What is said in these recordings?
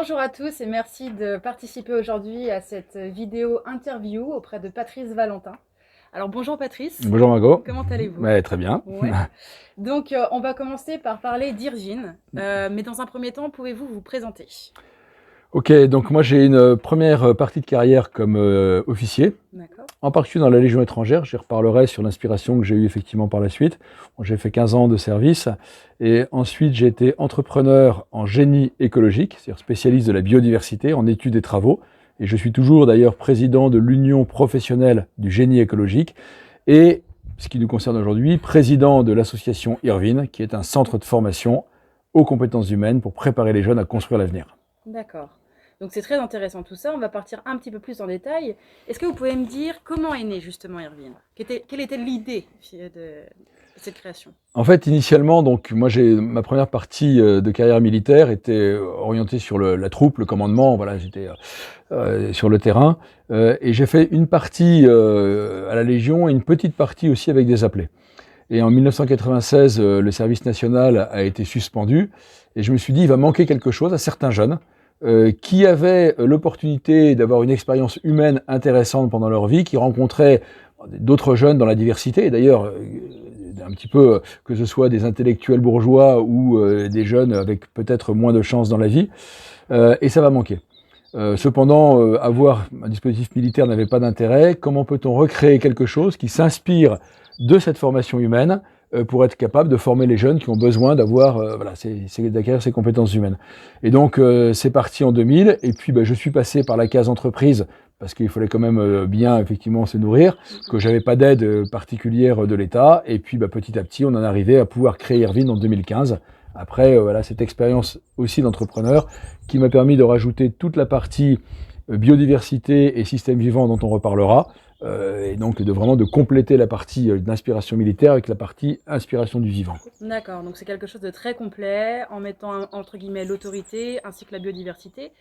Bonjour à tous et merci de participer aujourd'hui à cette vidéo interview auprès de Patrice Valentin. Alors bonjour Patrice, Bonjour Margot. comment allez-vous? Ouais, très bien. Ouais. Donc on va commencer par parler d'Irvine, mais dans un premier temps, pouvez-vous vous présenter? Ok, donc moi j'ai une première partie de carrière comme officier, D'accord. en particulier dans la Légion étrangère. J'y reparlerai sur l'inspiration que j'ai eue effectivement par la suite. Bon, j'ai fait 15 ans de service et ensuite j'ai été entrepreneur en génie écologique, c'est-à-dire spécialiste de la biodiversité en études et travaux. Et je suis toujours d'ailleurs président de l'Union professionnelle du génie écologique et, ce qui nous concerne aujourd'hui, président de l'association Irvine, qui est un centre de formation aux compétences humaines pour préparer les jeunes à construire l'avenir. D'accord. Donc c'est très intéressant tout ça. On va partir un petit peu plus en détail. Est-ce que vous pouvez me dire comment est née justement Irvine? Quelle était l'idée de cette création? En fait, initialement, donc moi j'ai ma première partie de carrière militaire était orientée sur la troupe, le commandement. Voilà, j'étais sur le terrain et j'ai fait une partie à la Légion et une petite partie aussi avec des appelés. Et en 1996, le service national a été suspendu et je me suis dit il va manquer quelque chose à certains jeunes qui avaient l'opportunité d'avoir une expérience humaine intéressante pendant leur vie, qui rencontraient d'autres jeunes dans la diversité, et d'ailleurs un petit peu que ce soit des intellectuels bourgeois ou des jeunes avec peut-être moins de chance dans la vie, et ça va manquer. Cependant, avoir un dispositif militaire n'avait pas d'intérêt. Comment peut-on recréer quelque chose qui s'inspire de cette formation humaine pour être capable de former les jeunes qui ont besoin d'acquérir ces compétences humaines. Et donc c'est parti en 2000, et puis je suis passé par la case entreprise, parce qu'il fallait quand même bien effectivement se nourrir, que j'avais pas d'aide particulière de l'État, et puis petit à petit on en est arrivé à pouvoir créer Irvine en 2015, après cette expérience aussi d'entrepreneur qui m'a permis de rajouter toute la partie biodiversité et système vivant dont on reparlera, et donc de compléter la partie d'inspiration militaire avec la partie inspiration du vivant. D'accord, donc c'est quelque chose de très complet, en mettant entre guillemets l'autorité ainsi que la biodiversité.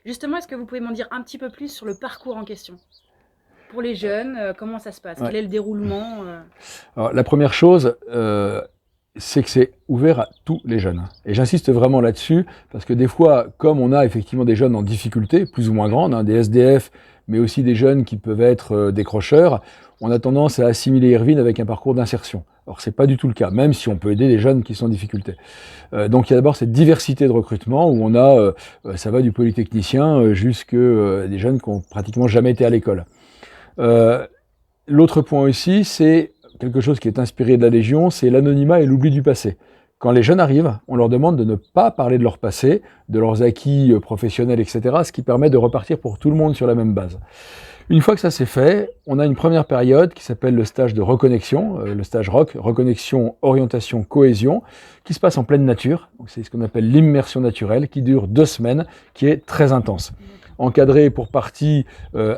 Justement, est-ce que vous pouvez m'en dire un petit peu plus sur le parcours en question? Pour les jeunes, comment ça se passe? Ouais. Quel est le déroulement? Alors, la première chose, c'est que c'est ouvert à tous les jeunes. Et j'insiste vraiment là-dessus, parce que des fois, comme on a effectivement des jeunes en difficulté, plus ou moins grandes, des SDF, mais aussi des jeunes qui peuvent être décrocheurs, on a tendance à assimiler Irvine avec un parcours d'insertion. Alors c'est pas du tout le cas, même si on peut aider les jeunes qui sont en difficulté. Donc il y a d'abord cette diversité de recrutement où on a, ça va du polytechnicien jusqu'à des jeunes qui ont pratiquement jamais été à l'école. L'autre point aussi, c'est quelque chose qui est inspiré de la Légion, c'est l'anonymat et l'oubli du passé. Quand les jeunes arrivent, on leur demande de ne pas parler de leur passé, de leurs acquis professionnels, etc., ce qui permet de repartir pour tout le monde sur la même base. Une fois que ça c'est fait, on a une première période qui s'appelle le stage de reconnexion, le stage ROC, reconnexion, orientation, cohésion, qui se passe en pleine nature. C'est ce qu'on appelle l'immersion naturelle, qui dure 2 semaines, qui est très intense. Encadré pour partie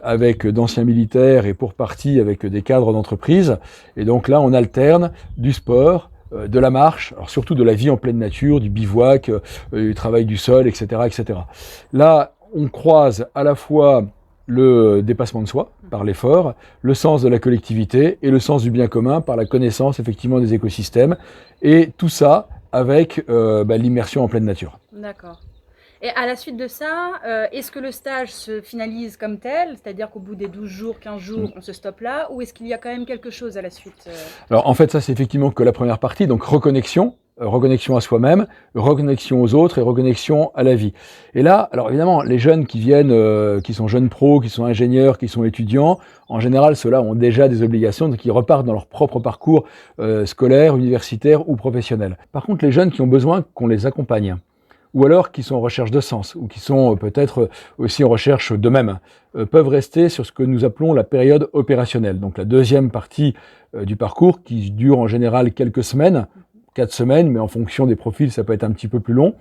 avec d'anciens militaires et pour partie avec des cadres d'entreprise. Et donc là, on alterne du sport, de la marche, alors surtout de la vie en pleine nature, du bivouac, du travail du sol, etc., etc. Là, on croise à la fois le dépassement de soi par l'effort, le sens de la collectivité et le sens du bien commun par la connaissance effectivement des écosystèmes, et tout ça avec l'immersion en pleine nature. D'accord. Et à la suite de ça, est-ce que le stage se finalise comme tel? C'est-à-dire qu'au bout des 12 jours, 15 jours, on se stoppe là? Ou est-ce qu'il y a quand même quelque chose à la suite? Alors en fait, ça c'est effectivement que la première partie, donc reconnexion, reconnexion à soi-même, reconnexion aux autres et reconnexion à la vie. Et là, alors évidemment, les jeunes qui viennent, qui sont jeunes pros, qui sont ingénieurs, qui sont étudiants, en général, ceux-là ont déjà des obligations, donc ils repartent dans leur propre parcours scolaire, universitaire ou professionnel. Par contre, les jeunes qui ont besoin qu'on les accompagne, ou alors qui sont en recherche de sens, ou qui sont peut-être aussi en recherche d'eux-mêmes, peuvent rester sur ce que nous appelons la période opérationnelle. Donc la deuxième partie du parcours, qui dure en général quelques semaines, 4 semaines, mais en fonction des profils, ça peut être un petit peu plus long,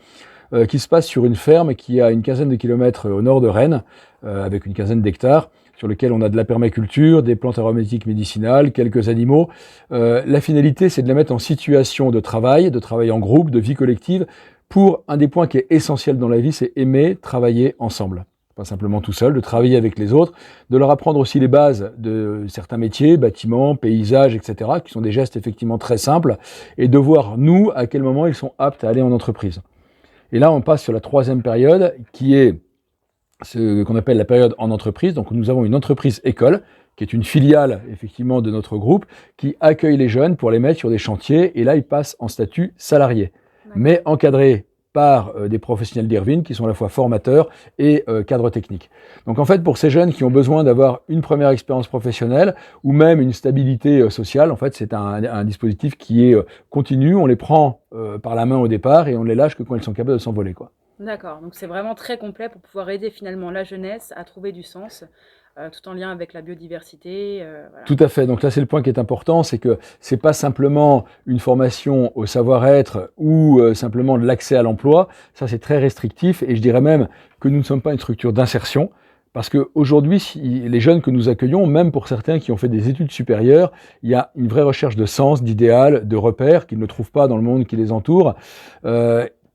qui se passe sur une ferme qui a une quinzaine de kilomètres au nord de Rennes, avec une quinzaine d'hectares, sur lequel on a de la permaculture, des plantes aromatiques médicinales, quelques animaux. La finalité, c'est de les mettre en situation de travail en groupe, de vie collective, pour un des points qui est essentiel dans la vie, c'est aimer travailler ensemble. Pas simplement tout seul, de travailler avec les autres, de leur apprendre aussi les bases de certains métiers, bâtiments, paysages, etc., qui sont des gestes effectivement très simples, et de voir, nous, à quel moment ils sont aptes à aller en entreprise. Et là, on passe sur la troisième période, qui est ce qu'on appelle la période en entreprise. Donc nous avons une entreprise école, qui est une filiale effectivement de notre groupe, qui accueille les jeunes pour les mettre sur des chantiers, et là ils passent en statut salarié, mais encadrés par des professionnels d'Irvine qui sont à la fois formateurs et cadres techniques. Donc en fait, pour ces jeunes qui ont besoin d'avoir une première expérience professionnelle ou même une stabilité sociale, en fait c'est un dispositif qui est continu, on les prend par la main au départ et on les lâche que quand ils sont capables de s'envoler, quoi. D'accord, donc c'est vraiment très complet pour pouvoir aider finalement la jeunesse à trouver du sens, tout en lien avec la biodiversité, voilà. Tout à fait. Donc là, c'est le point qui est important, c'est que c'est pas simplement une formation au savoir-être ou simplement de l'accès à l'emploi. Ça, c'est très restrictif et je dirais même que nous ne sommes pas une structure d'insertion. Parce qu'aujourd'hui, les jeunes que nous accueillons, même pour certains qui ont fait des études supérieures, il y a une vraie recherche de sens, d'idéal, de repères qu'ils ne trouvent pas dans le monde qui les entoure.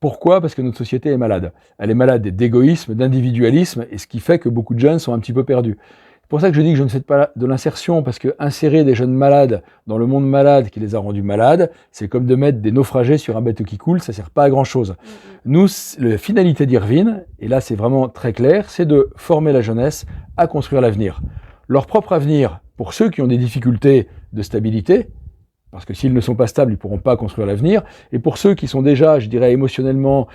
Pourquoi ? Parce que notre société est malade. Elle est malade d'égoïsme, d'individualisme, et ce qui fait que beaucoup de jeunes sont un petit peu perdus. C'est pour ça que je dis que je ne fais pas de l'insertion, parce que insérer des jeunes malades dans le monde malade qui les a rendus malades, c'est comme de mettre des naufragés sur un bateau qui coule, ça ne sert pas à grand-chose. Nous, la finalité d'Irvine, et là c'est vraiment très clair, c'est de former la jeunesse à construire l'avenir. Leur propre avenir, pour ceux qui ont des difficultés de stabilité, parce que s'ils ne sont pas stables, ils ne pourront pas construire l'avenir. Et pour ceux qui sont déjà, je dirais, émotionnellement,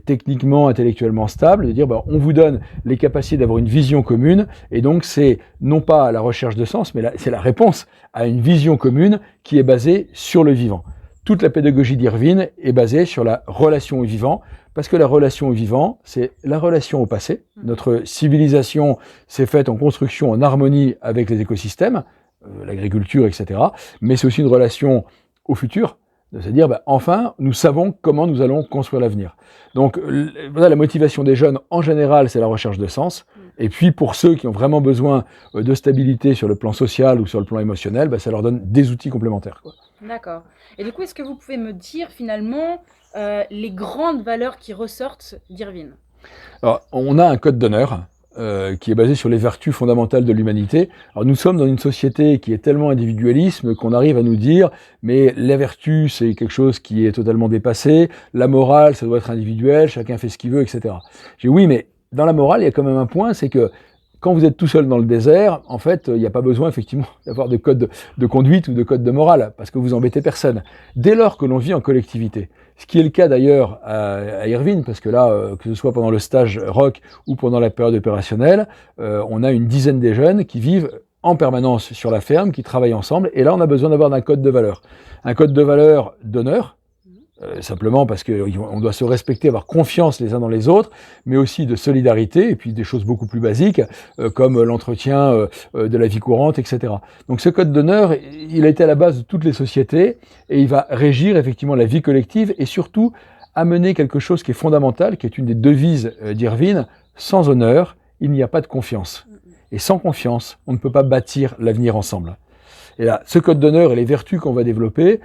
techniquement, intellectuellement stables, de dire, on vous donne les capacités d'avoir une vision commune. Et donc, c'est non pas la recherche de sens, mais c'est la réponse à une vision commune qui est basée sur le vivant. Toute la pédagogie d'Irvine est basée sur la relation au vivant, parce que la relation au vivant, c'est la relation au passé. Notre civilisation s'est faite en construction, en harmonie avec les écosystèmes, l'agriculture, etc. Mais c'est aussi une relation au futur, c'est-à-dire, enfin, nous savons comment nous allons construire l'avenir. Donc, voilà, la motivation des jeunes, en général, c'est la recherche de sens. Et puis, pour ceux qui ont vraiment besoin de stabilité sur le plan social ou sur le plan émotionnel, ça leur donne des outils complémentaires, quoi. D'accord. Et du coup, est-ce que vous pouvez me dire, finalement, les grandes valeurs qui ressortent d'Irvine ? Alors, on a un code d'honneur, qui est basé sur les vertus fondamentales de l'humanité. Alors nous sommes dans une société qui est tellement individualiste qu'on arrive à nous dire mais la vertu c'est quelque chose qui est totalement dépassé, la morale ça doit être individuel, chacun fait ce qu'il veut, etc. J'ai dit oui mais dans la morale il y a quand même un point, c'est que quand vous êtes tout seul dans le désert, en fait, il n'y a pas besoin effectivement d'avoir de code de conduite ou de code de morale, parce que vous embêtez personne. Dès lors que l'on vit en collectivité, ce qui est le cas d'ailleurs à Irvine, parce que là, que ce soit pendant le stage ROC ou pendant la période opérationnelle, on a une dizaine de jeunes qui vivent en permanence sur la ferme, qui travaillent ensemble, et là on a besoin d'avoir un code de valeur. Un code de valeur d'honneur, simplement parce qu'on doit se respecter, avoir confiance les uns dans les autres, mais aussi de solidarité, et puis des choses beaucoup plus basiques, comme l'entretien de la vie courante, etc. Donc ce code d'honneur, il a été à la base de toutes les sociétés, et il va régir effectivement la vie collective, et surtout amener quelque chose qui est fondamental, qui est une des devises d'Irvine: sans honneur, il n'y a pas de confiance. Et sans confiance, on ne peut pas bâtir l'avenir ensemble. Et là, ce code d'honneur et les vertus qu'on va développer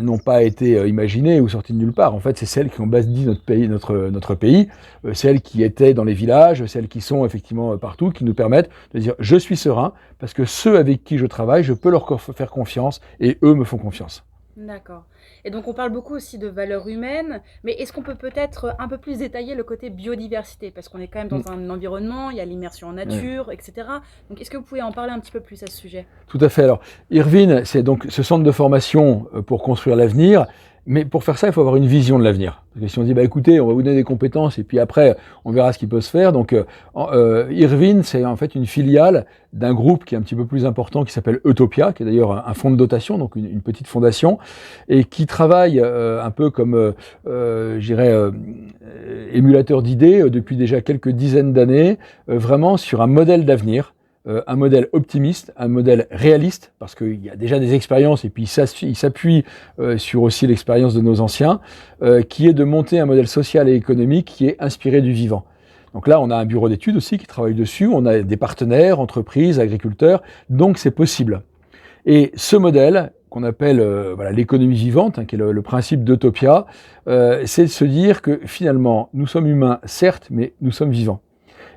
n'ont pas été imaginées ou sorties de nulle part. En fait, c'est celles qui ont bâti notre pays, celles qui étaient dans les villages, celles qui sont effectivement partout, qui nous permettent de dire je suis serein parce que ceux avec qui je travaille, je peux leur faire confiance et eux me font confiance. D'accord. Et donc on parle beaucoup aussi de valeurs humaines, mais est-ce qu'on peut peut-être un peu plus détailler le côté biodiversité? Parce qu'on est quand même dans un environnement, il y a l'immersion en nature, etc. Donc est-ce que vous pouvez en parler un petit peu plus à ce sujet? Tout à fait. Alors, Irvine, c'est donc ce centre de formation pour construire l'avenir. Mais pour faire ça, il faut avoir une vision de l'avenir. Parce que si on dit, écoutez, on va vous donner des compétences et puis après, on verra ce qui peut se faire. Donc, Irvine, c'est en fait une filiale d'un groupe qui est un petit peu plus important, qui s'appelle Utopia, qui est d'ailleurs un fonds de dotation, donc une petite fondation, et qui travaille un peu comme, je dirais, émulateur d'idées depuis déjà quelques dizaines d'années, vraiment sur un modèle d'avenir. Un modèle optimiste, un modèle réaliste, parce qu'il y a déjà des expériences, et puis il s'appuie sur aussi l'expérience de nos anciens, qui est de monter un modèle social et économique qui est inspiré du vivant. Donc là, on a un bureau d'études aussi qui travaille dessus, on a des partenaires, entreprises, agriculteurs, donc c'est possible. Et ce modèle, qu'on appelle l'économie vivante, qui est le principe d'Utopia, c'est de se dire que finalement, nous sommes humains, certes, mais nous sommes vivants.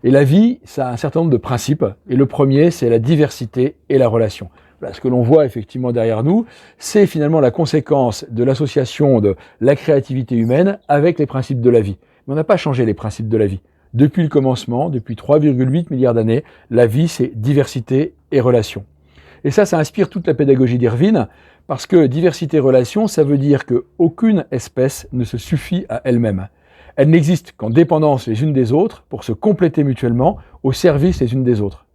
Et la vie, ça a un certain nombre de principes. Et le premier, c'est la diversité et la relation. Voilà, ce que l'on voit effectivement derrière nous, c'est finalement la conséquence de l'association de la créativité humaine avec les principes de la vie. Mais on n'a pas changé les principes de la vie. Depuis le commencement, depuis 3,8 milliards d'années, la vie, c'est diversité et relation. Et ça inspire toute la pédagogie d'Irvine, parce que diversité et relation, ça veut dire qu'aucune espèce ne se suffit à elle-même. Elle n'existe qu'en dépendance les unes des autres pour se compléter mutuellement au service les unes des autres.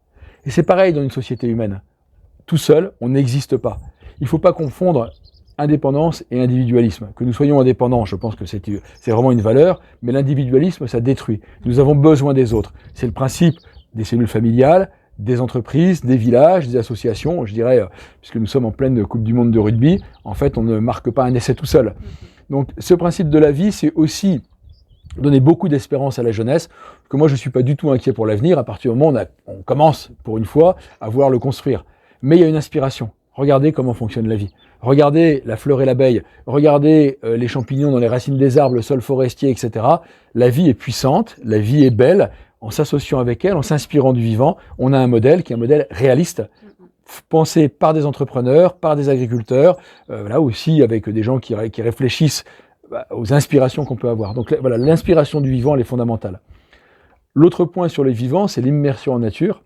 Et c'est pareil dans une société humaine. Tout seul, on n'existe pas. Il ne faut pas confondre indépendance et individualisme. Que nous soyons indépendants, je pense que c'est vraiment une valeur, mais l'individualisme, ça détruit. Nous avons besoin des autres. C'est le principe des cellules familiales, des entreprises, des villages, des associations, je dirais, puisque nous sommes en pleine Coupe du Monde de rugby, en fait, on ne marque pas un essai tout seul. Donc, ce principe de la vie, c'est aussi donner beaucoup d'espérance à la jeunesse, que moi, je ne suis pas du tout inquiet pour l'avenir, à partir du moment où on commence, pour une fois, à vouloir le construire. Mais il y a une inspiration. Regardez comment fonctionne la vie. Regardez la fleur et l'abeille. Regardez les champignons dans les racines des arbres, le sol forestier, etc. La vie est puissante, la vie est belle. En s'associant avec elle, en s'inspirant du vivant, on a un modèle qui est un modèle réaliste, pensé par des entrepreneurs, par des agriculteurs, là aussi avec des gens qui réfléchissent aux inspirations qu'on peut avoir. Donc voilà, l'inspiration du vivant, elle est fondamentale. L'autre point sur les vivants, c'est l'immersion en nature,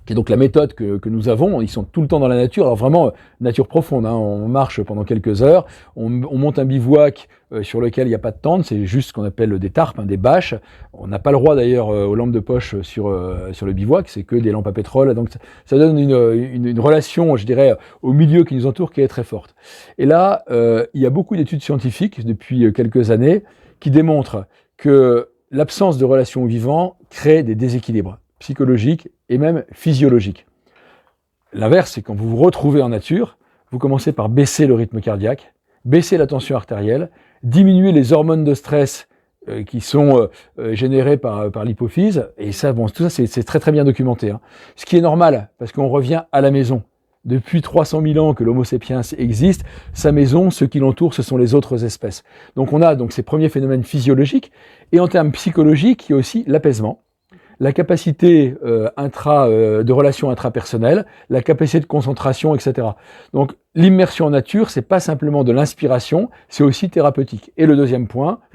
qui est donc la méthode que nous avons. Ils sont tout le temps dans la nature, alors vraiment nature profonde, hein. On marche pendant quelques heures, on monte un bivouac sur lequel il n'y a pas de tente, c'est juste ce qu'on appelle des tarpes, hein, des bâches. On n'a pas le droit d'ailleurs aux lampes de poche sur le bivouac, c'est que des lampes à pétrole, donc ça donne une relation, je dirais, au milieu qui nous entoure qui est très forte. Et là, il y a beaucoup d'études scientifiques depuis quelques années qui démontrent que l'absence de relation au vivant crée des déséquilibres psychologiques et même physiologiques. L'inverse, c'est quand vous vous retrouvez en nature, vous commencez par baisser le rythme cardiaque, baisser la tension artérielle, diminuer les hormones de stress qui sont générées par l'hypophyse, et ça, bon, tout ça, c'est très très bien documenté, hein. Ce qui est normal, parce qu'on revient à la maison. Depuis 300 000 ans que l'Homo sapiens existe, sa maison, ceux qui l'entourent, ce sont les autres espèces. Donc on a donc ces premiers phénomènes physiologiques, et en termes psychologiques, il y a aussi l'apaisement, la capacité de relations intrapersonnelles, la capacité de concentration, etc. Donc l'immersion en nature, c'est pas simplement de l'inspiration, c'est aussi thérapeutique. Et le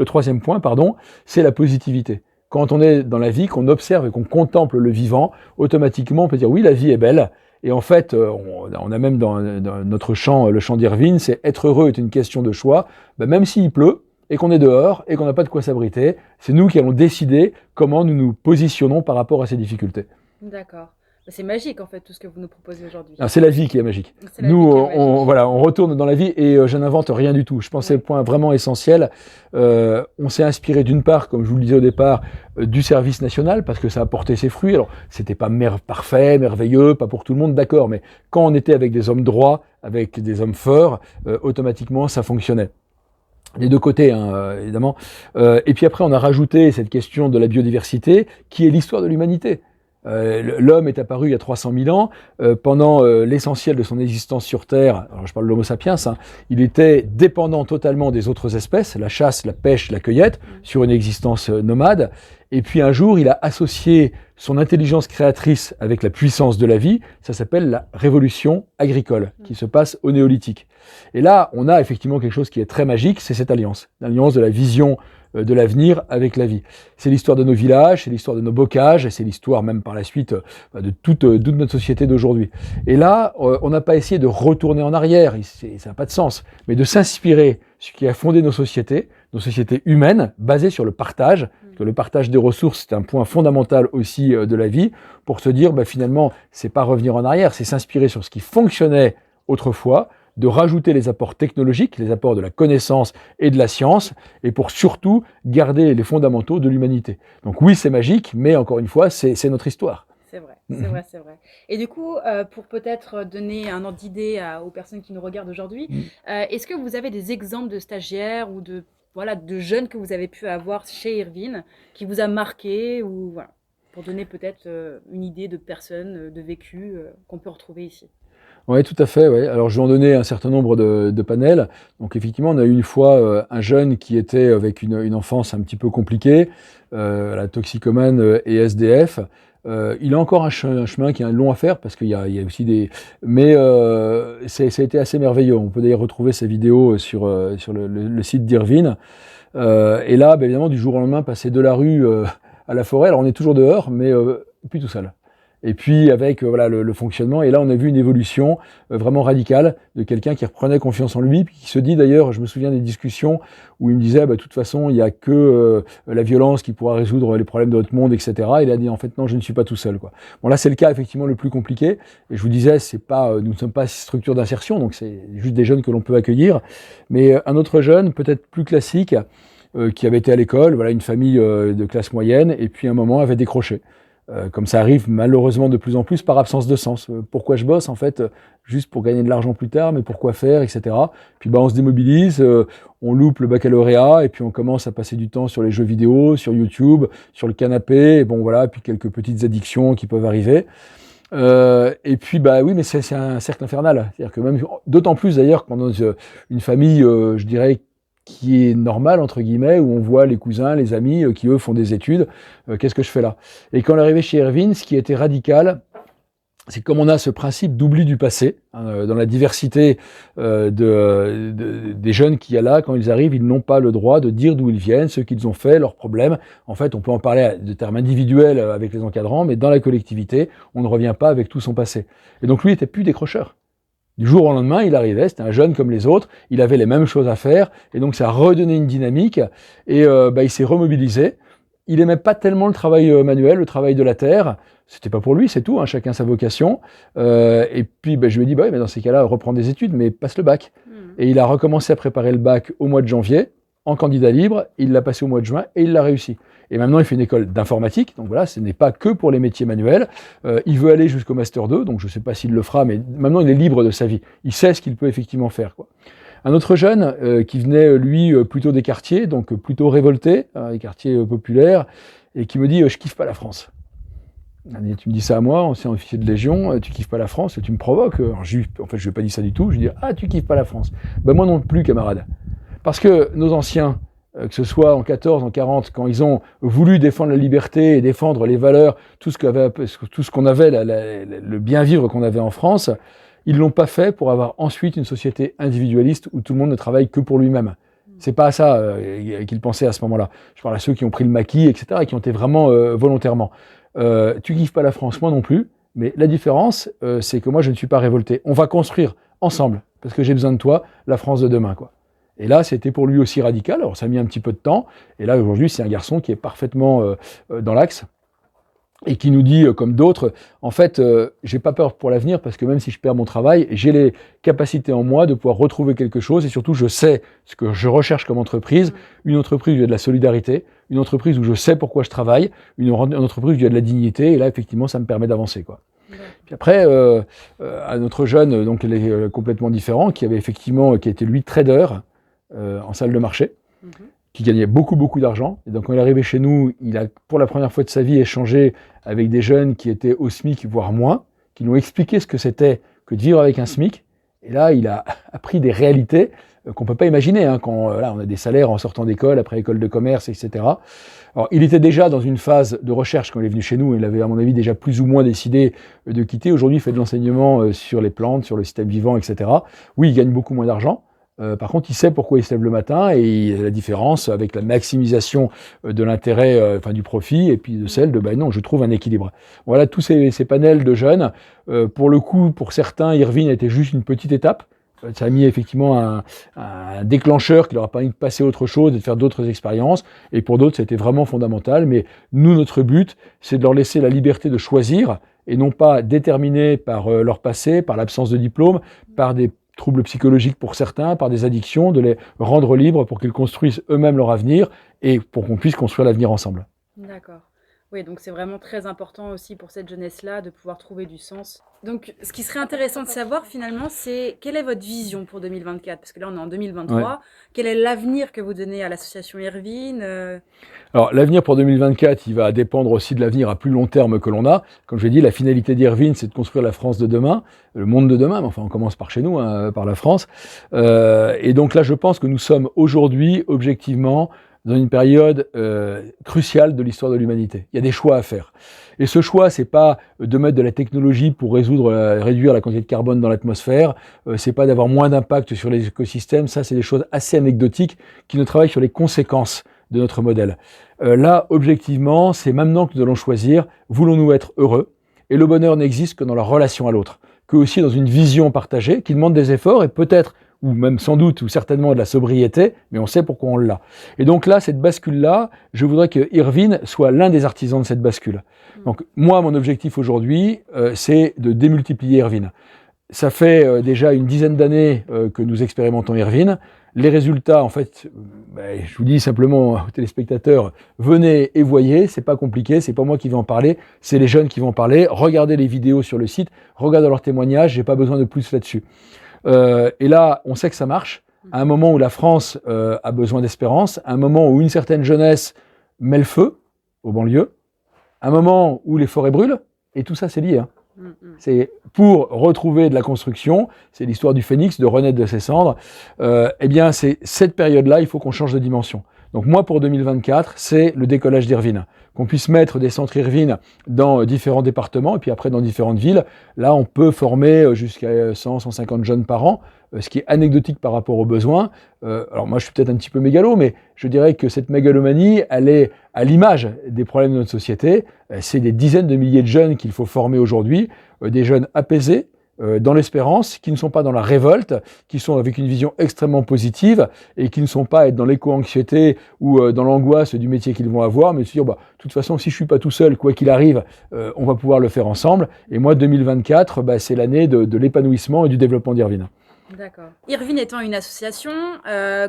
troisième point, pardon, c'est la positivité. Quand on est dans la vie, qu'on observe et qu'on contemple le vivant, automatiquement on peut dire oui, la vie est belle. Et en fait, on a même dans notre chant, le chant d'Irvine, c'est être heureux est une question de choix. Ben, même s'il pleut, et qu'on est dehors, et qu'on n'a pas de quoi s'abriter, c'est nous qui allons décider comment nous nous positionnons par rapport à ces difficultés. D'accord. C'est magique en fait tout ce que vous nous proposez aujourd'hui. C'est la vie qui est magique. Nous, on retourne dans la vie et je n'invente rien du tout. Je pense que c'est le point vraiment essentiel. On s'est inspiré d'une part, comme je vous le disais au départ, du service national parce que ça a porté ses fruits. Alors, c'était pas parfait, merveilleux, pas pour tout le monde, d'accord, mais quand on était avec des hommes droits, avec des hommes forts, automatiquement ça fonctionnait. Des deux côtés, hein, évidemment. Et puis après, on a rajouté cette question de la biodiversité, qui est l'histoire de l'humanité. L'homme est apparu il y a 300 000 ans, pendant l'essentiel de son existence sur Terre, alors je parle de l'Homo sapiens, hein, il était dépendant totalement des autres espèces, la chasse, la pêche, la cueillette, sur une existence nomade. Et puis un jour, il a associé son intelligence créatrice avec la puissance de la vie, ça s'appelle la révolution agricole, qui se passe au néolithique. Et là, on a effectivement quelque chose qui est très magique, c'est cette alliance, l'alliance de la vision de l'avenir avec la vie. C'est l'histoire de nos villages, c'est l'histoire de nos bocages, et c'est l'histoire même par la suite de toute notre société d'aujourd'hui. Et là, on n'a pas essayé de retourner en arrière, ça n'a pas de sens, mais de s'inspirer ce qui a fondé nos sociétés humaines, basées sur le partage, que le partage des ressources, c'est un point fondamental aussi de la vie, pour se dire, finalement, c'est pas revenir en arrière, c'est s'inspirer sur ce qui fonctionnait autrefois, de rajouter les apports technologiques, les apports de la connaissance et de la science, et pour surtout garder les fondamentaux de l'humanité. Donc oui, c'est magique, mais encore une fois, c'est notre histoire. C'est vrai, c'est vrai, c'est vrai. Et du coup, pour peut-être donner un ordre d'idée aux personnes qui nous regardent aujourd'hui, est-ce que vous avez des exemples de stagiaires ou de jeunes que vous avez pu avoir chez Irvine, qui vous a marqué, ou voilà, pour donner peut-être une idée de personnes, de vécu qu'on peut retrouver ici? Oui, tout à fait. Ouais. Alors, je vais en donner un certain nombre de panels. Donc, effectivement, on a eu une fois un jeune qui était avec une enfance un petit peu compliquée, la toxicomane et SDF. Il a encore un chemin qui est long à faire parce qu'il y a aussi des... Mais ça a été assez merveilleux. On peut d'ailleurs retrouver ces vidéos sur le site d'Irvine. Et là, évidemment, du jour au lendemain, passer de la rue à la forêt, alors on est toujours dehors, mais plus tout seul. Et puis avec voilà le fonctionnement, et là on a vu une évolution vraiment radicale de quelqu'un qui reprenait confiance en lui, puis qui se dit d'ailleurs, je me souviens des discussions où il me disait, de toute façon il n'y a que la violence qui pourra résoudre les problèmes de notre monde, etc. Et il a dit en fait non, je ne suis pas tout seul, quoi. Bon là c'est le cas effectivement le plus compliqué, et je vous disais c'est pas, nous ne sommes pas structure d'insertion, donc c'est juste des jeunes que l'on peut accueillir, mais un autre jeune peut-être plus classique, qui avait été à l'école, voilà une famille de classe moyenne, et puis à un moment avait décroché. Comme ça arrive malheureusement de plus en plus par absence de sens. Pourquoi je bosse en fait, juste pour gagner de l'argent plus tard, mais pourquoi faire, etc. Puis on se démobilise, on loupe le baccalauréat et puis on commence à passer du temps sur les jeux vidéo, sur YouTube, sur le canapé, et bon puis quelques petites addictions qui peuvent arriver. Et puis oui, mais c'est un cercle infernal. C'est-à-dire que même d'autant plus d'ailleurs quand dans une famille, je dirais qui est normal entre guillemets, où on voit les cousins, les amis qui eux font des études, qu'est-ce que je fais là? Et quand on est arrivé chez Erwin, ce qui était radical, c'est comme on a ce principe d'oubli du passé, dans la diversité des jeunes qu'il y a là, quand ils arrivent, ils n'ont pas le droit de dire d'où ils viennent, ce qu'ils ont fait, leurs problèmes. En fait, on peut en parler de termes individuels avec les encadrants, mais dans la collectivité, on ne revient pas avec tout son passé. Et donc lui, il était plus décrocheur. Du jour au lendemain, il arrivait, c'était un jeune comme les autres, il avait les mêmes choses à faire, et donc ça a redonné une dynamique, et il s'est remobilisé. Il aimait pas tellement le travail manuel, le travail de la terre, c'était pas pour lui, c'est tout, chacun sa vocation. Et puis je lui ai dit, mais dans ces cas-là, reprends des études, mais passe le bac. Et il a recommencé à préparer le bac au mois de janvier, en candidat libre, il l'a passé au mois de juin, et il l'a réussi. Et maintenant, il fait une école d'informatique, donc voilà, ce n'est pas que pour les métiers manuels. Il veut aller jusqu'au Master 2, donc je ne sais pas s'il le fera, mais maintenant, il est libre de sa vie. Il sait ce qu'il peut effectivement faire, quoi. Un autre jeune qui venait, lui, plutôt des quartiers, donc plutôt révolté, des quartiers populaires, et qui me dit « je kiffe pas la France ». Tu me dis ça à moi, ancien officier de Légion, tu kiffes pas la France, tu me provoques. Alors, en fait, je lui ai pas dit ça du tout, je lui ai dit « ah, tu kiffes pas la France ». Moi non plus, camarade. Parce que nos anciens, que ce soit en 14, en 40, quand ils ont voulu défendre la liberté et défendre les valeurs, tout ce qu'on avait, le bien vivre qu'on avait en France, ils l'ont pas fait pour avoir ensuite une société individualiste où tout le monde ne travaille que pour lui-même. C'est pas à ça qu'ils pensaient à ce moment-là. Je parle à ceux qui ont pris le maquis, etc., et qui ont été vraiment volontairement. Tu kiffes pas la France, moi non plus, mais la différence, c'est que moi, je ne suis pas révolté. On va construire ensemble, parce que j'ai besoin de toi, la France de demain, quoi. Et là, c'était pour lui aussi radical. Alors, ça a mis un petit peu de temps. Et là, aujourd'hui, c'est un garçon qui est parfaitement dans l'axe et qui nous dit, comme d'autres, en fait, j'ai pas peur pour l'avenir parce que même si je perds mon travail, j'ai les capacités en moi de pouvoir retrouver quelque chose. Et surtout, je sais ce que je recherche comme entreprise. Une entreprise où il y a de la solidarité, une entreprise où je sais pourquoi je travaille, une entreprise où il y a de la dignité. Et là, effectivement, ça me permet d'avancer, quoi. Puis après, un autre jeune, donc il est complètement différent, qui était lui trader, en salle de marché, qui gagnait beaucoup d'argent. Et donc quand il est arrivé chez nous, il a pour la première fois de sa vie échangé avec des jeunes qui étaient au SMIC, voire moins, qui lui ont expliqué ce que c'était que de vivre avec un SMIC. Et là, il a appris des réalités qu'on peut pas imaginer, quand on a des salaires en sortant d'école, après école de commerce, etc. Alors, il était déjà dans une phase de recherche quand il est venu chez nous. Il avait, à mon avis, déjà plus ou moins décidé de quitter. Aujourd'hui, il fait de l'enseignement sur les plantes, sur le système vivant, etc. Oui, il gagne beaucoup moins d'argent. Par contre, il sait pourquoi il se lève le matin et la différence avec la maximisation de l'intérêt, du profit, et puis de celle de, non, je trouve un équilibre. Voilà tous ces panels de jeunes. Pour le coup, pour certains, Irvine a été juste une petite étape. Ça a mis effectivement un déclencheur qui leur a permis de passer à autre chose, de faire d'autres expériences. Et pour d'autres, c'était vraiment fondamental. Mais nous, notre but, c'est de leur laisser la liberté de choisir et non pas déterminés par leur passé, par l'absence de diplôme, par des troubles psychologiques pour certains, par des addictions, de les rendre libres pour qu'ils construisent eux-mêmes leur avenir et pour qu'on puisse construire l'avenir ensemble. D'accord. Oui, donc c'est vraiment très important aussi pour cette jeunesse-là de pouvoir trouver du sens. Donc, ce qui serait intéressant de savoir finalement, c'est quelle est votre vision pour 2024? Parce que là, on est en 2023. Ouais. Quel est l'avenir que vous donnez à l'association Erwin? Alors, l'avenir pour 2024, il va dépendre aussi de l'avenir à plus long terme que l'on a. Comme je l'ai dit, la finalité d'Erwin, c'est de construire la France de demain, le monde de demain. Mais enfin, on commence par chez nous, par la France. Et donc là, je pense que nous sommes aujourd'hui, objectivement, dans une période cruciale de l'histoire de l'humanité. Il y a des choix à faire. Et ce choix, c'est pas de mettre de la technologie pour réduire la quantité de carbone dans l'atmosphère, c'est pas d'avoir moins d'impact sur les écosystèmes, ça c'est des choses assez anecdotiques qui ne travaillent sur les conséquences de notre modèle. Là, objectivement, c'est maintenant que nous allons choisir, voulons-nous être heureux? Et le bonheur n'existe que dans la relation à l'autre, que aussi dans une vision partagée qui demande des efforts et peut-être, ou même sans doute, ou certainement de la sobriété, mais on sait pourquoi on l'a. Et donc là, cette bascule-là, je voudrais que Irvine soit l'un des artisans de cette bascule. Donc moi, mon objectif aujourd'hui, c'est de démultiplier Irvine. Ça fait déjà une dizaine d'années que nous expérimentons Irvine. Les résultats, en fait, je vous dis simplement aux téléspectateurs, venez et voyez, c'est pas compliqué, c'est pas moi qui vais en parler, c'est les jeunes qui vont en parler. Regardez les vidéos sur le site, regardez leurs témoignages, j'ai pas besoin de plus là-dessus. Et là, on sait que ça marche. À un moment où la France a besoin d'espérance, à un moment où une certaine jeunesse met le feu aux banlieues, à un moment où les forêts brûlent, et tout ça c'est lié. Hein. C'est pour retrouver de la construction, c'est l'histoire du phénix, de renaître de ses cendres, eh bien c'est cette période-là, il faut qu'on change de dimension. Donc moi pour 2024, c'est le décollage d'Irvine, qu'on puisse mettre des centres Irvine dans différents départements et puis après dans différentes villes. Là on peut former jusqu'à 100-150 jeunes par an, ce qui est anecdotique par rapport aux besoins. Alors moi je suis peut-être un petit peu mégalo, mais je dirais que cette mégalomanie, elle est à l'image des problèmes de notre société. C'est des dizaines de milliers de jeunes qu'il faut former aujourd'hui, des jeunes apaisés, dans l'espérance, qui ne sont pas dans la révolte, qui sont avec une vision extrêmement positive et qui ne sont pas être dans l'éco-anxiété ou dans l'angoisse du métier qu'ils vont avoir, mais se dire, de toute façon, si je suis pas tout seul, quoi qu'il arrive, on va pouvoir le faire ensemble. Et moi, 2024, c'est l'année de l'épanouissement et du développement d'Irvine. D'accord. Irvine étant une association,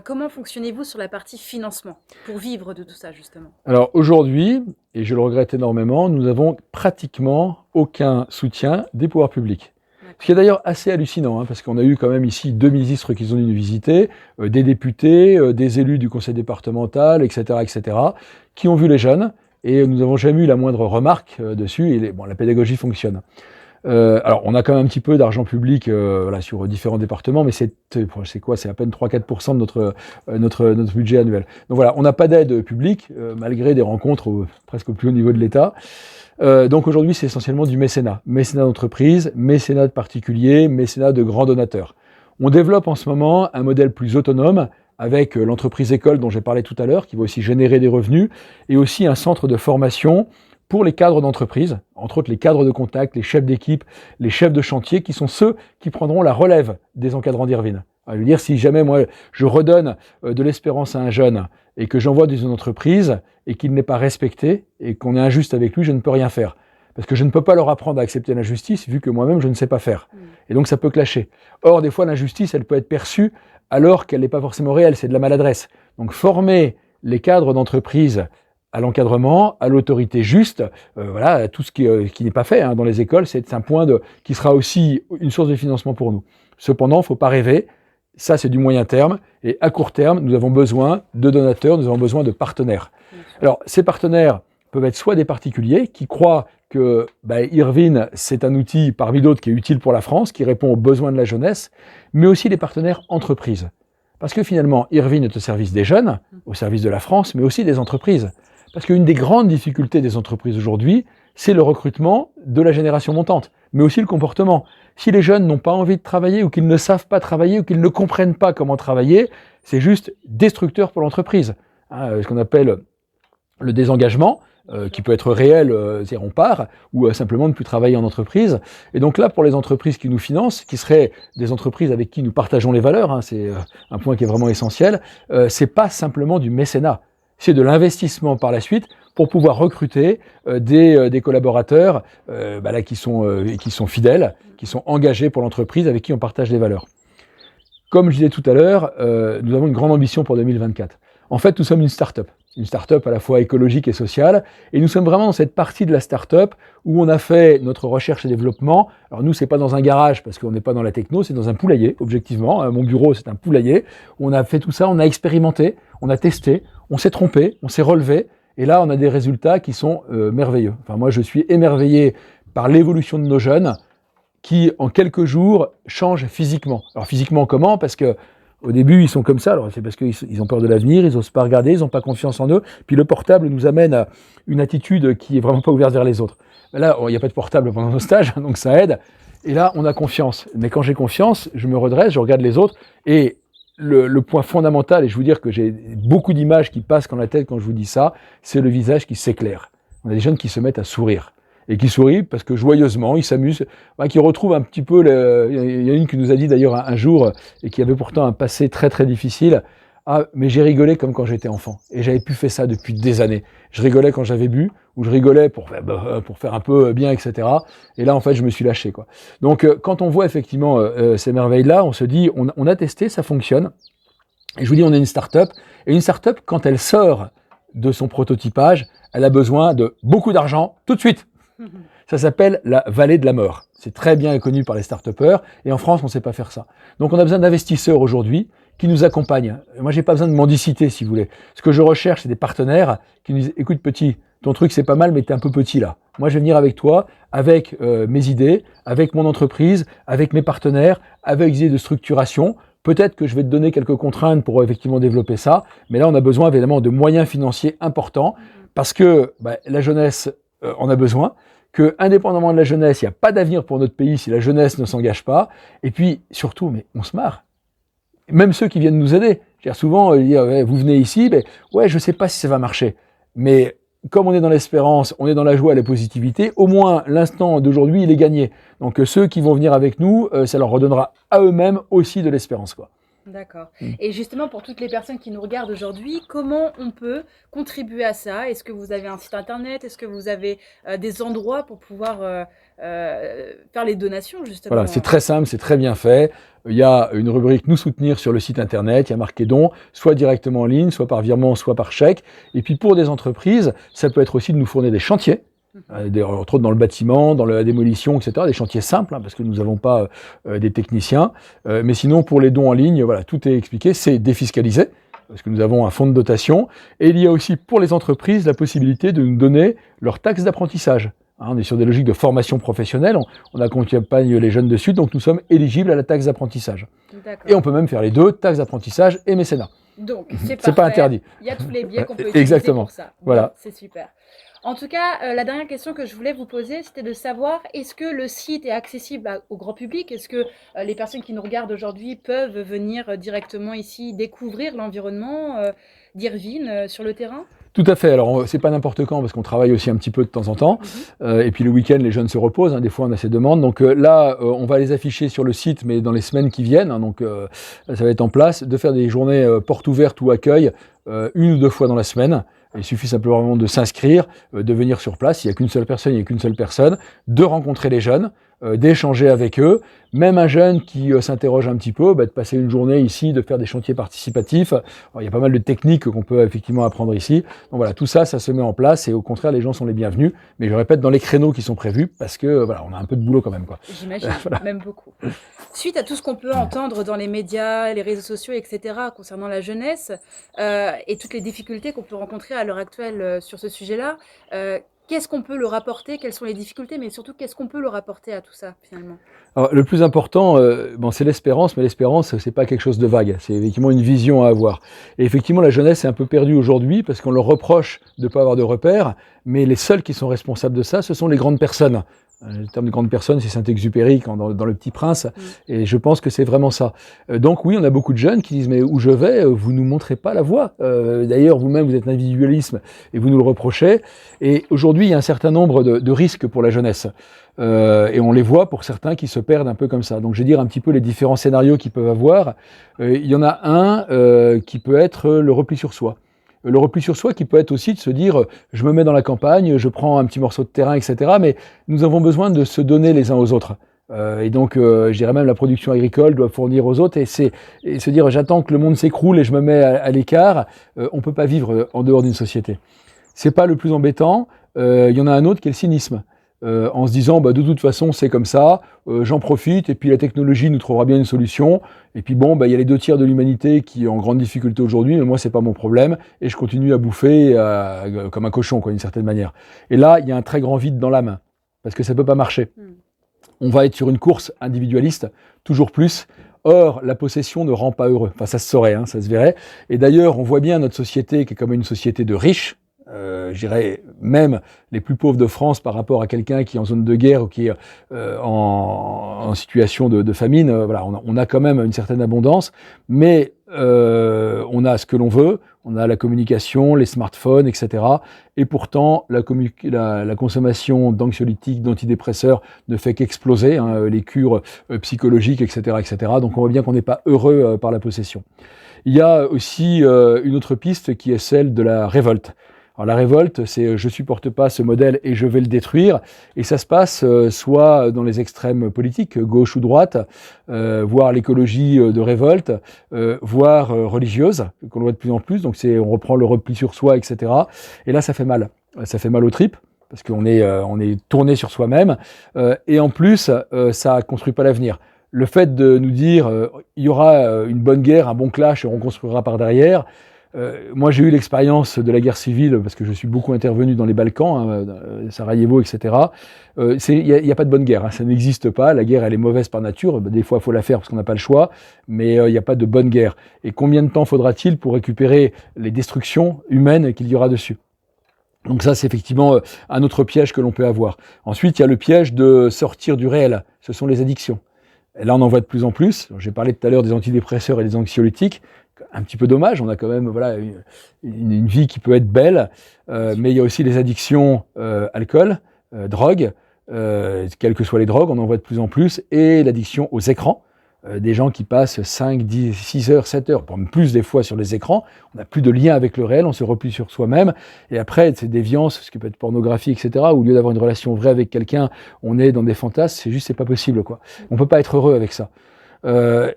comment fonctionnez-vous sur la partie financement pour vivre de tout ça, justement? Alors aujourd'hui, et je le regrette énormément, nous n'avons pratiquement aucun soutien des pouvoirs publics. Ce qui est d'ailleurs assez hallucinant, hein, parce qu'on a eu quand même ici 2 ministres qui sont venus nous visiter, des députés, des élus du conseil départemental, etc., qui ont vu les jeunes, et nous n'avons jamais eu la moindre remarque dessus, et la pédagogie fonctionne. Alors, on a quand même un petit peu d'argent public sur différents départements, mais c'est quoi? C'est à peine 3-4% de notre budget annuel. Donc voilà, on n'a pas d'aide publique, malgré des rencontres presque au plus haut niveau de l'État. Donc aujourd'hui, c'est essentiellement du mécénat. Mécénat d'entreprise, mécénat de particuliers, mécénat de grands donateurs. On développe en ce moment un modèle plus autonome avec l'entreprise école dont j'ai parlé tout à l'heure, qui va aussi générer des revenus, et aussi un centre de formation pour les cadres d'entreprise, entre autres les cadres de contact, les chefs d'équipe, les chefs de chantier, qui sont ceux qui prendront la relève des encadrants d'Irvine. Je veux dire, si jamais moi je redonne de l'espérance à un jeune et que j'envoie dans une entreprise et qu'il n'est pas respecté et qu'on est injuste avec lui, je ne peux rien faire. Parce que je ne peux pas leur apprendre à accepter l'injustice vu que moi-même je ne sais pas faire. Et donc ça peut clasher. Or, des fois, l'injustice, elle peut être perçue alors qu'elle n'est pas forcément réelle, c'est de la maladresse. Donc former les cadres d'entreprise à l'encadrement, à l'autorité juste, voilà, tout ce qui n'est pas fait dans les écoles, c'est un point qui sera aussi une source de financement pour nous. Cependant, il ne faut pas rêver, ça c'est du moyen terme, et à court terme, nous avons besoin de donateurs, nous avons besoin de partenaires. Alors, ces partenaires peuvent être soit des particuliers qui croient que Irvine, c'est un outil parmi d'autres qui est utile pour la France, qui répond aux besoins de la jeunesse, mais aussi des partenaires entreprises. Parce que finalement, Irvine est au service des jeunes, au service de la France, mais aussi des entreprises. Parce qu'une des grandes difficultés des entreprises aujourd'hui, c'est le recrutement de la génération montante, mais aussi le comportement. Si les jeunes n'ont pas envie de travailler ou qu'ils ne savent pas travailler ou qu'ils ne comprennent pas comment travailler, c'est juste destructeur pour l'entreprise. Ce qu'on appelle le désengagement, qui peut être réel, c'est-à-dire on part, ou simplement ne plus travailler en entreprise. Et donc là, pour les entreprises qui nous financent, qui seraient des entreprises avec qui nous partageons les valeurs, c'est un point qui est vraiment essentiel, c'est pas simplement du mécénat. C'est de l'investissement par la suite pour pouvoir recruter des collaborateurs qui sont fidèles, qui sont engagés pour l'entreprise, avec qui on partage les valeurs. Comme je disais tout à l'heure, nous avons une grande ambition pour 2024. En fait, nous sommes une start-up à la fois écologique et sociale, et nous sommes vraiment dans cette partie de la start-up où on a fait notre recherche et développement. Alors nous, c'est pas dans un garage parce qu'on n'est pas dans la techno, c'est dans un poulailler, objectivement. Mon bureau, c'est un poulailler. On a fait tout ça, on a expérimenté, on a testé, on s'est trompé, on s'est relevé, et là, on a des résultats qui sont merveilleux. Enfin, moi, je suis émerveillé par l'évolution de nos jeunes qui, en quelques jours, changent physiquement. Alors physiquement, comment? Parce que Au début, ils sont comme ça. Alors, c'est parce qu'ils ont peur de l'avenir, ils n'osent pas regarder, ils n'ont pas confiance en eux. Puis le portable nous amène à une attitude qui est vraiment pas ouverte vers les autres. Là, il n'y a pas de portable pendant nos stages, donc ça aide. Et là, on a confiance. Mais quand j'ai confiance, je me redresse, je regarde les autres. Et le point fondamental, et je vous dire que j'ai beaucoup d'images qui passent dans la tête quand je vous dis ça, c'est le visage qui s'éclaire. On a des jeunes qui se mettent à sourire. Et qui sourient parce que joyeusement, ils s'amusent, qui retrouvent un petit peu... Il y a une qui nous a dit d'ailleurs un jour, et qui avait pourtant un passé très très difficile, ah, mais j'ai rigolé comme quand j'étais enfant. Et j'avais plus fait ça depuis des années. Je rigolais quand j'avais bu, ou je rigolais pour faire un peu bien, etc. Et là, en fait, je me suis lâché, quoi. Donc, quand on voit effectivement ces merveilles-là, on se dit, on a testé, ça fonctionne. Et je vous dis, on est une start-up. Et une start-up, quand elle sort de son prototypage, elle a besoin de beaucoup d'argent tout de suite. Ça s'appelle la vallée de la mort. C'est très bien connu par les start-upers. Et en France, on ne sait pas faire ça. Donc, on a besoin d'investisseurs aujourd'hui qui nous accompagnent. Moi, j'ai pas besoin de mendicité, si vous voulez. Ce que je recherche, c'est des partenaires qui nous disent, écoute, petit, ton truc, c'est pas mal, mais t'es un peu petit là. Moi, je vais venir avec toi, avec mes idées, avec mon entreprise, avec mes partenaires, avec des idées de structuration. Peut-être que je vais te donner quelques contraintes pour effectivement développer ça. Mais là, on a besoin évidemment de moyens financiers importants parce que la jeunesse en a besoin. Que, indépendamment de la jeunesse, il n'y a pas d'avenir pour notre pays si la jeunesse ne s'engage pas. Et puis, surtout, mais on se marre. Même ceux qui viennent nous aider. Souvent, ils disent, ouais, vous venez ici, mais ouais, je ne sais pas si ça va marcher. Mais comme on est dans l'espérance, on est dans la joie et la positivité, au moins l'instant d'aujourd'hui, il est gagné. Donc ceux qui vont venir avec nous, ça leur redonnera à eux-mêmes aussi de l'espérance, quoi. D'accord. Et justement, pour toutes les personnes qui nous regardent aujourd'hui, comment on peut contribuer à ça? Est-ce que vous avez un site internet? Est-ce que vous avez des endroits pour pouvoir faire les donations, justement? Voilà, c'est très simple, c'est très bien fait. Il y a une rubrique Nous soutenir sur le site internet, il y a marqué dons, soit directement en ligne, soit par virement, soit par chèque. Et puis pour des entreprises, ça peut être aussi de nous fournir des chantiers. Entre autres dans le bâtiment, dans la démolition, etc. Des chantiers simples, parce que nous n'avons pas des techniciens. Mais sinon, pour les dons en ligne, voilà, tout est expliqué. C'est défiscalisé, parce que nous avons un fonds de dotation. Et il y a aussi pour les entreprises la possibilité de nous donner leur taxe d'apprentissage. On est sur des logiques de formation professionnelle. On accompagne les jeunes dessus, donc nous sommes éligibles à la taxe d'apprentissage. Et on peut même faire les deux, taxe d'apprentissage et mécénat. Donc, c'est pas interdit. Il y a tous les biais qu'on peut utiliser Exactement. pour ça. Voilà. Bon, c'est super. En tout cas, la dernière question que je voulais vous poser, c'était de savoir, est-ce que le site est accessible au grand public? Est-ce que les personnes qui nous regardent aujourd'hui peuvent venir directement ici découvrir l'environnement d'Irvine sur le terrain? Tout à fait. Alors, c'est pas n'importe quand, parce qu'on travaille aussi un petit peu de temps en temps. Et puis le week-end, les jeunes se reposent. Des fois, on a ces demandes. Donc là, on va les afficher sur le site, mais dans les semaines qui viennent. Donc, ça va être en place de faire des journées portes ouvertes ou accueil 1 ou 2 fois dans la semaine. Il suffit simplement de s'inscrire, de venir sur place. Il n'y a qu'une seule personne, de rencontrer les jeunes, d'échanger avec eux. Même un jeune qui s'interroge un petit peu, de passer une journée ici, de faire des chantiers participatifs. Alors, il y a pas mal de techniques qu'on peut effectivement apprendre ici. Donc voilà, tout ça, ça se met en place et au contraire, les gens sont les bienvenus. Mais je répète, dans les créneaux qui sont prévus, parce que voilà, on a un peu de boulot quand même, quoi. J'imagine, même beaucoup. Suite à tout ce qu'on peut entendre dans les médias, les réseaux sociaux, etc., concernant la jeunesse, et toutes les difficultés qu'on peut rencontrer à l'heure actuelle sur ce sujet-là, qu'est-ce qu'on peut leur apporter? Quelles sont les difficultés? Mais surtout, qu'est-ce qu'on peut leur apporter à tout ça, finalement? Alors, le plus important, c'est l'espérance, mais l'espérance, c'est pas quelque chose de vague. C'est effectivement une vision à avoir. Et effectivement, la jeunesse est un peu perdue aujourd'hui parce qu'on leur reproche de ne pas avoir de repères, mais les seuls qui sont responsables de ça, ce sont les grandes personnes. Le terme de grande personne, c'est Saint-Exupéry dans Le Petit Prince, et je pense que c'est vraiment ça. Donc oui, on a beaucoup de jeunes qui disent « mais où je vais, vous nous montrez pas la voie. D'ailleurs, vous-même, vous êtes un individualisme et vous nous le reprochez. » Et aujourd'hui, il y a un certain nombre de risques pour la jeunesse. Et on les voit pour certains qui se perdent un peu comme ça. Donc je vais dire un petit peu les différents scénarios qu'ils peuvent avoir. Il y en a un qui peut être le repli sur soi. Le repli sur soi qui peut être aussi de se dire je me mets dans la campagne, je prends un petit morceau de terrain, etc. Mais nous avons besoin de se donner les uns aux autres. Et donc, je dirais même la production agricole doit fournir aux autres et se dire j'attends que le monde s'écroule et je me mets à l'écart. On peut pas vivre en dehors d'une société. C'est pas le plus embêtant. Il y en a un autre qui est le cynisme. En se disant de toute façon c'est comme ça, j'en profite et puis la technologie nous trouvera bien une solution et puis il y a les 2 tiers de l'humanité qui est en grande difficulté aujourd'hui mais moi c'est pas mon problème et je continue à bouffer comme un cochon d'une certaine manière. Et là il y a un très grand vide dans l'âme parce que ça peut pas marcher. On va être sur une course individualiste toujours plus. Or, la possession ne rend pas heureux. Enfin, ça se saurait, hein, ça se verrait. Et d'ailleurs, on voit bien notre société qui est comme une société de riches. Je dirais même les plus pauvres de France par rapport à quelqu'un qui est en zone de guerre ou qui est en situation de famine. Voilà, on a quand même une certaine abondance, mais on a ce que l'on veut, on a la communication, les smartphones, etc. Et pourtant, la consommation d'anxiolytiques, d'antidépresseurs ne fait qu'exploser, hein, les cures psychologiques, etc., etc. Donc on voit bien qu'on n'est pas heureux par la possession. Il y a aussi une autre piste qui est celle de la révolte. Alors la révolte, c'est je supporte pas ce modèle et je vais le détruire. Et ça se passe soit dans les extrêmes politiques, gauche ou droite, voire l'écologie de révolte, voire religieuse, qu'on voit de plus en plus. Donc on reprend le repli sur soi, etc. Et là, ça fait mal. Ça fait mal aux tripes parce qu'on est tourné sur soi-même. Et en plus, ça construit pas l'avenir. Le fait de nous dire il y aura une bonne guerre, un bon clash, et on construira par derrière. Moi, j'ai eu l'expérience de la guerre civile parce que je suis beaucoup intervenu dans les Balkans, hein, Sarajevo, etc. Il n'y a pas de bonne guerre, hein, ça n'existe pas. La guerre, elle est mauvaise par nature. Des fois, il faut la faire parce qu'on n'a pas le choix, mais il n'y a pas de bonne guerre. Et combien de temps faudra-t-il pour récupérer les destructions humaines qu'il y aura dessus ? Donc ça, c'est effectivement un autre piège que l'on peut avoir. Ensuite, il y a le piège de sortir du réel. Ce sont les addictions. Et là, on en voit de plus en plus. J'ai parlé tout à l'heure des antidépresseurs et des anxiolytiques. Un petit peu dommage, on a quand même voilà, une vie qui peut être belle, mais il y a aussi les addictions alcool, drogue, quelles que soient les drogues, on en voit de plus en plus, et l'addiction aux écrans. Des gens qui passent 5, 10, 6 heures, 7 heures, même plus des fois sur les écrans, on n'a plus de lien avec le réel, on se replie sur soi-même, et après, ces déviances, ce qui peut être pornographie, etc., où au lieu d'avoir une relation vraie avec quelqu'un, on est dans des fantasmes, c'est pas possible, quoi. On peut pas être heureux avec ça.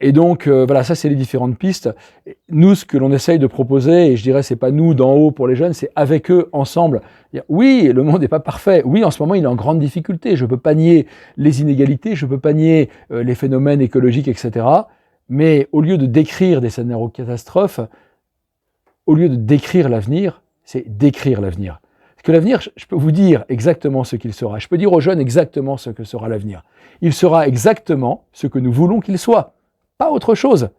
Et donc, voilà, ça c'est les différentes pistes. Nous, ce que l'on essaye de proposer, et je dirais c'est pas nous d'en haut pour les jeunes, c'est avec eux, ensemble. Oui, le monde n'est pas parfait. Oui, en ce moment, il est en grande difficulté. Je peux pas nier les inégalités, je peux pas nier les phénomènes écologiques, etc. Mais au lieu de décrire des scénarios catastrophes, au lieu de décrire l'avenir, c'est décrire l'avenir. Parce que l'avenir, je peux vous dire exactement ce qu'il sera. Je peux dire aux jeunes exactement ce que sera l'avenir. Il sera exactement ce que nous voulons qu'il soit, pas autre chose.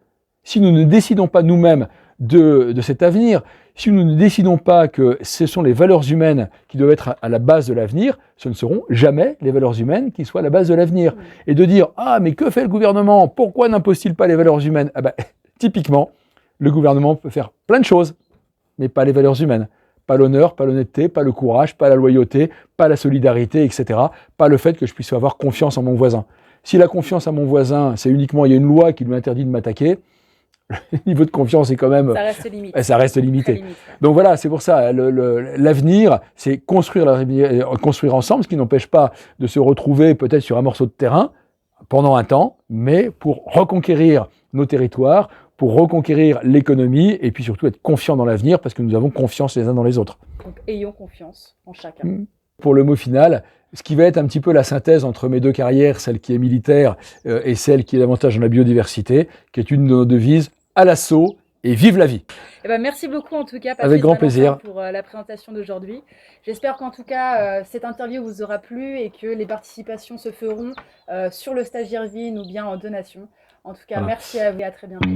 Si nous ne décidons pas nous-mêmes de cet avenir, si nous ne décidons pas que ce sont les valeurs humaines qui doivent être à la base de l'avenir, ce ne seront jamais les valeurs humaines qui soient à la base de l'avenir. Et de dire « Ah, mais que fait le gouvernement? Pourquoi n'impose-t-il pas les valeurs humaines ?» Typiquement, le gouvernement peut faire plein de choses, mais pas les valeurs humaines. Pas l'honneur, pas l'honnêteté, pas le courage, pas la loyauté, pas la solidarité, etc. Pas le fait que je puisse avoir confiance en mon voisin. Si la confiance à mon voisin, c'est uniquement, il y a une loi qui lui interdit de m'attaquer, le niveau de confiance est quand même... Ça reste limité. Ça reste limité. Limite, ouais. Donc voilà, c'est pour ça, l'avenir, c'est construire ensemble, ce qui n'empêche pas de se retrouver peut-être sur un morceau de terrain pendant un temps, mais pour reconquérir nos territoires, pour reconquérir l'économie et puis surtout être confiant dans l'avenir parce que nous avons confiance les uns dans les autres. Donc ayons confiance en chacun. Pour le mot final, ce qui va être un petit peu la synthèse entre mes deux carrières, celle qui est militaire et celle qui est davantage dans la biodiversité, qui est une de nos devises, à l'assaut et vive la vie. Eh ben, merci beaucoup en tout cas, Patrice Avec grand Valentin, plaisir. pour la présentation d'aujourd'hui. J'espère qu'en tout cas cette interview vous aura plu et que les participations se feront sur le stagiaire Vine ou bien en donation. En tout cas, merci à vous et à très bientôt.